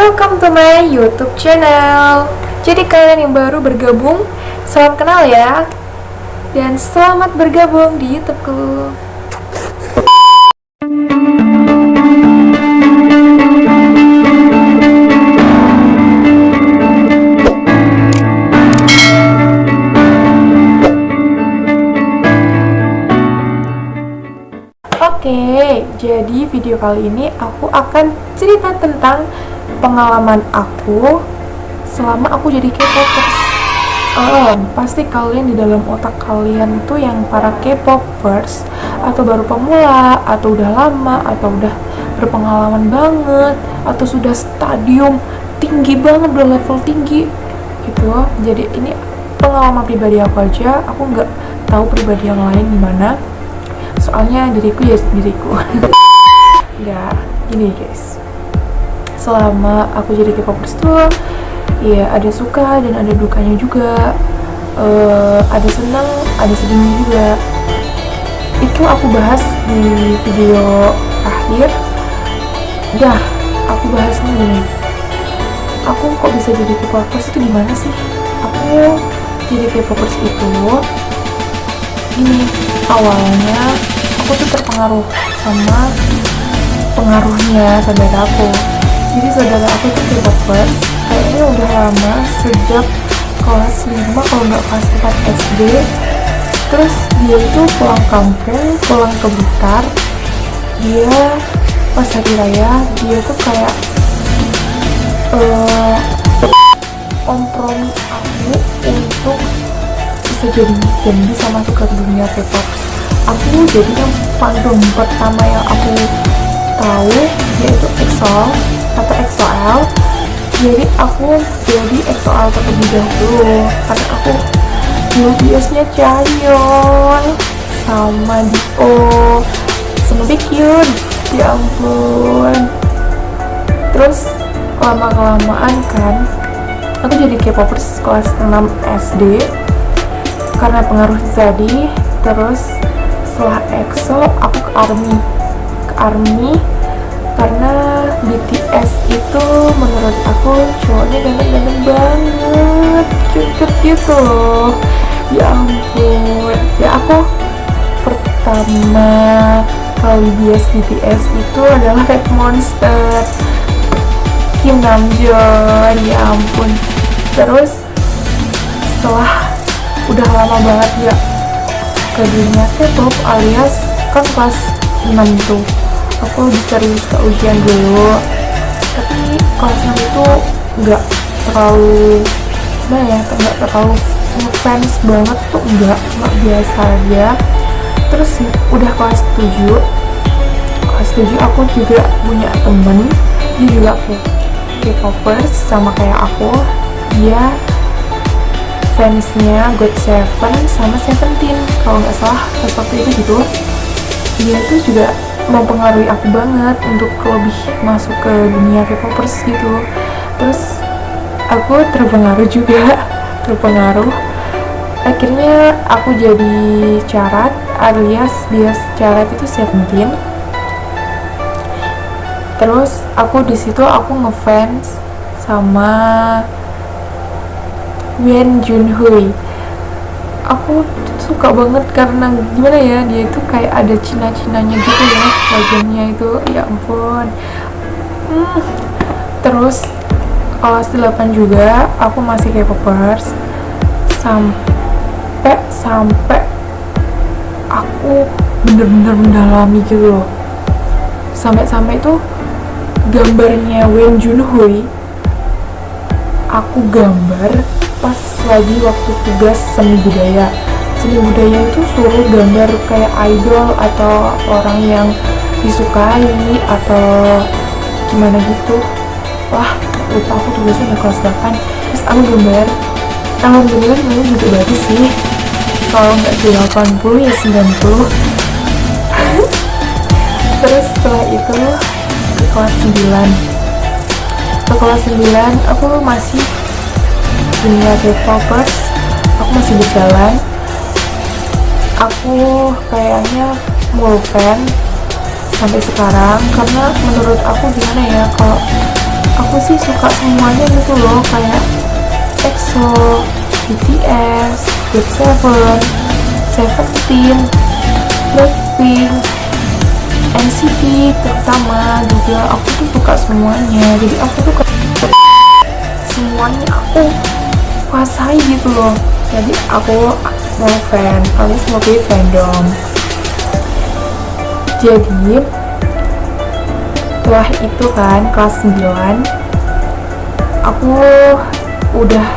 Welcome to my YouTube channel. Jadi kalian yang baru bergabung, salam kenal ya. Dan selamat bergabung di YouTubeku. Oke, jadi video kali ini aku akan cerita tentang pengalaman aku selama aku jadi K-popers. Pasti kalian di dalam otak kalian itu yang para K-popers atau baru pemula, atau udah lama, atau udah berpengalaman banget, atau sudah stadium tinggi banget, udah level tinggi gitu. Jadi ini pengalaman pribadi aku aja, aku nggak tahu pribadi yang lain gimana. Soalnya diriku ya diriku. Nggak, gini guys, selama aku jadi K-popers tuh ya ada suka dan ada dukanya juga, ada senang, ada sedihnya juga. Itu aku bahas di video akhir. Aku bahas nih, aku kok bisa jadi K-popers itu gimana sih. Aku jadi K-popers itu gini, awalnya aku tuh terpengaruh sama pengaruhnya saudara aku. Jadi saudara aku tuh K-popers kayaknya udah lama, sejak kelas 5 kalau nggak kelas 4 SD. Terus dia itu pulang kampung, pulang ke Blitar, dia pas hari raya dia tuh kayak kompromi aku untuk bisa jadi bisa masuk ke dunia K-pop. Aku jadi yang fandom pertama yang aku tahu yaitu EXO atau EXO-L. Jadi aku jadi EXO-L terlebih dahulu karena aku dulu biasanya Chaeyoung sama Dio sama Baekhyun, ya ampun. Terus lama-kelamaan kan aku jadi K-popers kelas 6 SD karena pengaruh tadi. Terus setelah EXO aku ke ARMY karena BTS itu menurut aku cowoknya ganteng-ganteng banget, cute gitu loh, ya ampun. Ya aku pertama kali bias BTS itu adalah Red Monster, Kim Namjoon, ya ampun. Terus setelah udah lama banget ya ke dunia K-pop, alias kan kelas 6 tuh aku lebih serius ke ujian dulu. Tapi kelas 6 itu nggak terlalu nggak terlalu fans banget tuh, nggak biasa aja. Terus udah kelas 7 aku juga punya temen, dia juga K-popers sama kayak aku. Dia fansnya GOT7 sama Seventeen kalau nggak salah pas waktu itu gitu. Dia tuh juga mempengaruhi aku banget untuk lebih masuk ke dunia K-popers gitu. Terus aku terpengaruh juga akhirnya aku jadi carat, alias bias carat itu Seventeen. Terus aku di situ aku ngefans sama Won Junhui. Aku suka banget karena gimana ya, dia itu kayak ada Cina-cinanya gitu ya, wajahnya itu, ya ampun. Terus kelas 8 juga aku masih K-popers sampai aku bener-bener mendalami gitu loh. Sampai itu gambarnya Won Junhui aku gambar pas lagi waktu tugas seni budaya itu suruh gambar kayak idol atau orang yang disukai atau gimana gitu. Wah, lupa aku tugasnya udah kelas 8. Terus aku gambar, alhamdulillah memang juga bagus sih, kalau nggak di 80 ya 90. Terus setelah itu ke kelas 9 aku masih dunia K-popers, aku masih berjalan. Aku kayaknya fan sampai sekarang karena menurut aku gimana ya, kalau aku sih suka semuanya gitu loh, kayak EXO, BTS, GOT7, Seventeen, Blackpink, NCT terutama juga. Aku tuh suka semuanya, jadi aku tuh semuanya aku kuasai gitu loh. Jadi aku mau fan, aku sebagai fandom. Jadi setelah itu kan kelas 9 aku udah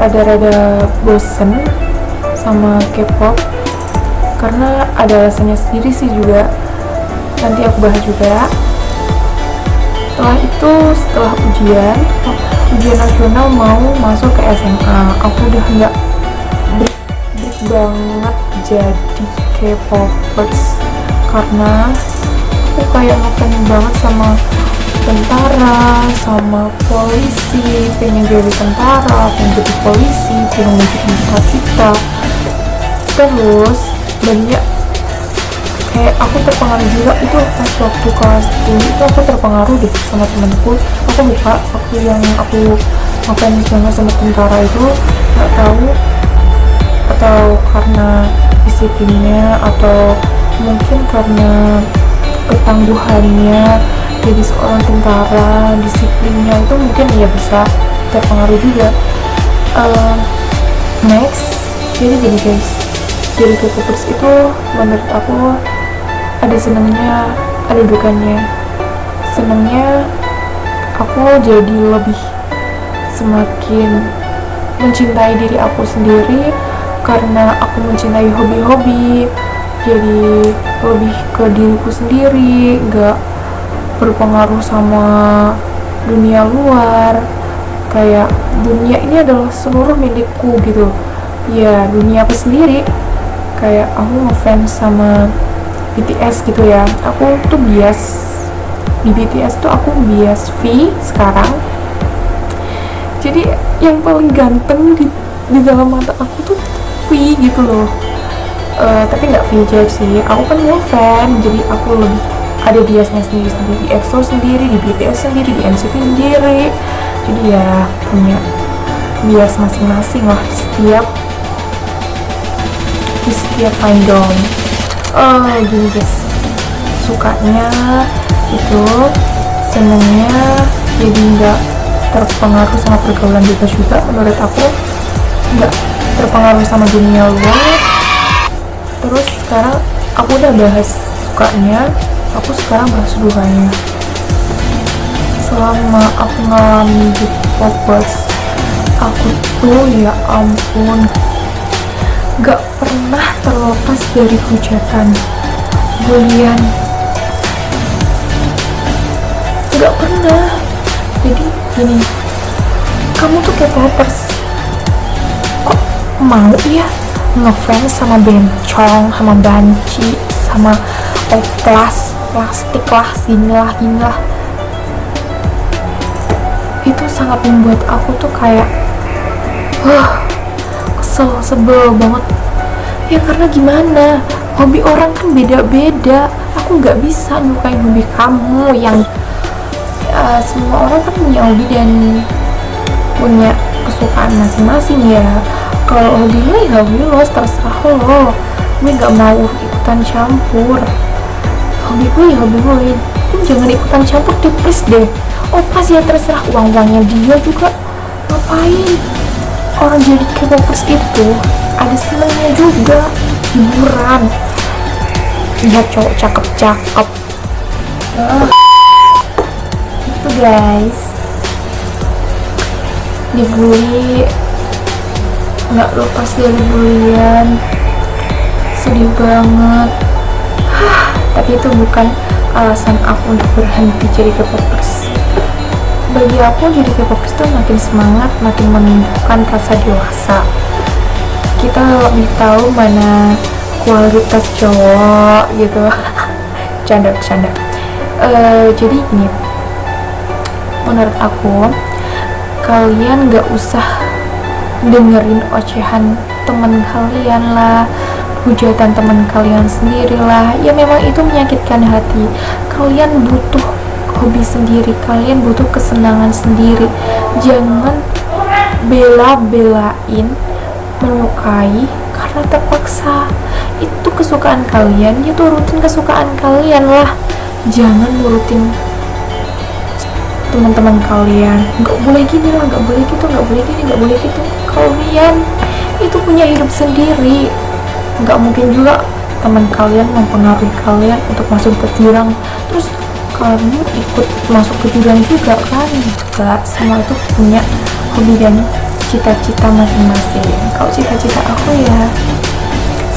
rada-rada bosen sama K-pop karena ada alasannya sendiri sih juga, nanti aku bahas juga. Setelah itu, setelah ujian nasional mau masuk ke SMA, aku udah nggak break banget jadi K-popers karena aku kayak ngefans banget sama tentara, sama polisi, pengen jadi tentara, pengen jadi polisi, pengen jadi cita-cita. Terus banyak kayak aku terpengaruh juga itu pas waktu kelas 10 itu aku terpengaruh deh sama temanku. Aku lupa waktu yang aku ngefans banget sama tentara itu, nggak tahu atau karena disiplinnya atau mungkin karena ketangguhannya jadi seorang tentara, disiplinnya itu mungkin ya bisa terpengaruh juga. Next, jadi gini guys, jadi K-popers itu menurut aku ada senangnya, ada dukanya. Senangnya aku jadi lebih semakin mencintai diri aku sendiri karena aku mencintai hobi-hobi, jadi lebih ke diriku sendiri, gak berpengaruh sama dunia luar. Kayak dunia ini adalah seluruh milikku gitu ya, dunia aku sendiri. Kayak aku ngefans sama BTS gitu ya, aku tuh bias di BTS tuh, aku bias V sekarang. Jadi yang paling ganteng di dalam mata aku tuh V gitu loh. Tapi nggak V sih, aku kan ngefans, jadi aku lebih ada biasnya sendiri-sendiri, di EXO sendiri, di BTS sendiri, di NCT sendiri. Jadi ya punya bias masing-masing lah di setiap fandom. Gini guys, sukanya itu, senengnya jadi nggak terpengaruh sama pergaulan bebas juga. Menurut aku nggak terpengaruh sama dunia luar. Terus sekarang aku udah bahas sukanya, aku sekarang bahas dukanya. Selama aku ngalami di K-popers, aku tuh ya ampun gak pernah terlepas dari hujatan, bulian, gak pernah. Jadi gini, kamu tuh K-popers kok mau ya ngefans sama bencong, sama banci, sama oplas, plastik lah, sinilah. Itu sangat membuat aku tuh kayak sebel banget ya, karena gimana, hobi orang kan beda-beda. Aku nggak bisa nyukain hobi kamu yang semua orang kan punya hobi dan punya kesukaan masing-masing ya. Kalau hobi lo ya hobi lo, terserah lo, gue nggak mau ikutan campur. Hobi gue ya hobi gue, jangan ikutan campur tuh please deh. Oh pas ya, terserah, uang-uangnya dia juga ngapain. Orang jadi K-popers itu ada senangnya juga, hiburan, lihat cowok cakep-cakep. Itu guys, dibully nggak lepas dari bulian, sedih banget. Tapi itu bukan alasan aku untuk berhenti jadi K-popers. Bagi aku jadi K-popers tuh makin semangat, makin menunjukkan rasa dewasa. Kita lebih tahu mana kualitas cowok gitu. Canda. Jadi gini, menurut aku kalian gak usah dengerin ocehan teman kalian lah, hujatan teman kalian sendiri lah. Ya memang itu menyakitkan hati. Kalian butuh hobi sendiri, kalian butuh kesenangan sendiri. Jangan bela-belain menyukai karena terpaksa. Itu kesukaan kalian, ya turutin kesukaan kalian lah. Jangan nurutin teman-teman kalian, nggak boleh gini lah, nggak boleh gitu, nggak boleh gini, nggak boleh gitu. Kalian itu punya hidup sendiri. Nggak mungkin juga teman kalian mempengaruhi kalian untuk masuk ke jurang, terus kamu ikut masuk ke jurang juga kan? Enggak, semua itu punya hobi dan cita-cita masing-masing. Kalau cita-cita aku ya,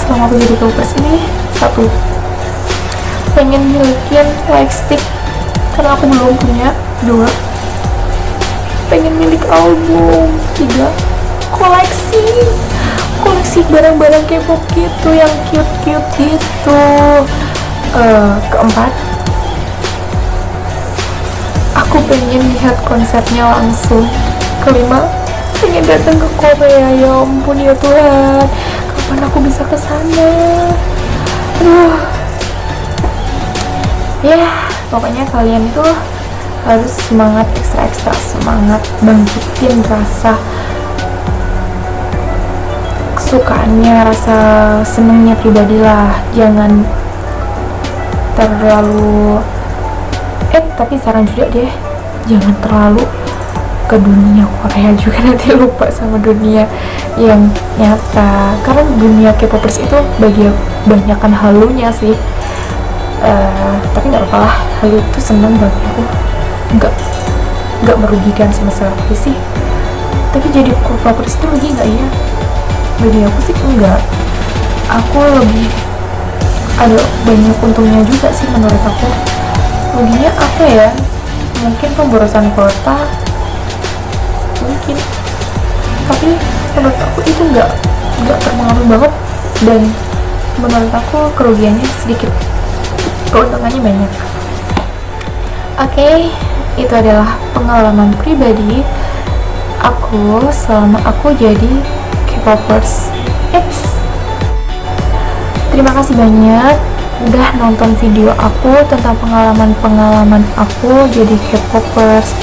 selama aku jadi K-popers ini, satu, pengen milikin light stick karena aku belum punya. Dua, pengen milik album. Tiga, koleksi barang-barang K-pop gitu yang cute-cute gitu. Keempat, aku pengen lihat konsernya langsung. Kelima, pengen datang ke Korea. Ya ampun ya Tuhan, kapan aku bisa ke sana? Ya pokoknya kalian itu harus semangat, ekstra semangat, bangkitin rasa kesukaannya, rasa senengnya pribadi lah. Jangan terlalu tapi saran juga deh, jangan terlalu ke dunia Korea juga, nanti lupa sama dunia yang nyata. Karena dunia K-popers itu banyakkan halunya sih. Tapi nggak apa-apa lah, halu itu seneng bagi aku, nggak merugikan sama sekali sih. Tapi jadi K-popers itu rugi nggak ya? Bagi aku sih enggak. Aku lebih ada banyak untungnya juga sih menurut aku. Ruginya apa ya? Mungkin pemborosan kuota, mungkin. Tapi menurut aku itu nggak terpengaruh banget, dan menurut aku kerugiannya sedikit, keuntungannya banyak. Oke, itu adalah pengalaman pribadi aku selama aku jadi K-popers. Terima kasih banyak udah nonton video aku tentang pengalaman aku jadi K-popers.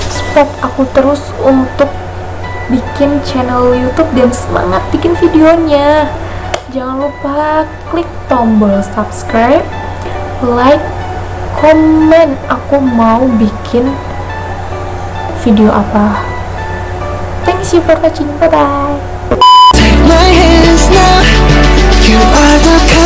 Support aku terus untuk bikin channel YouTube dan semangat bikin videonya. Jangan lupa klik tombol subscribe, like, komen aku mau bikin video apa. Thanks you for watching, bye bye. Take my hands now, you are the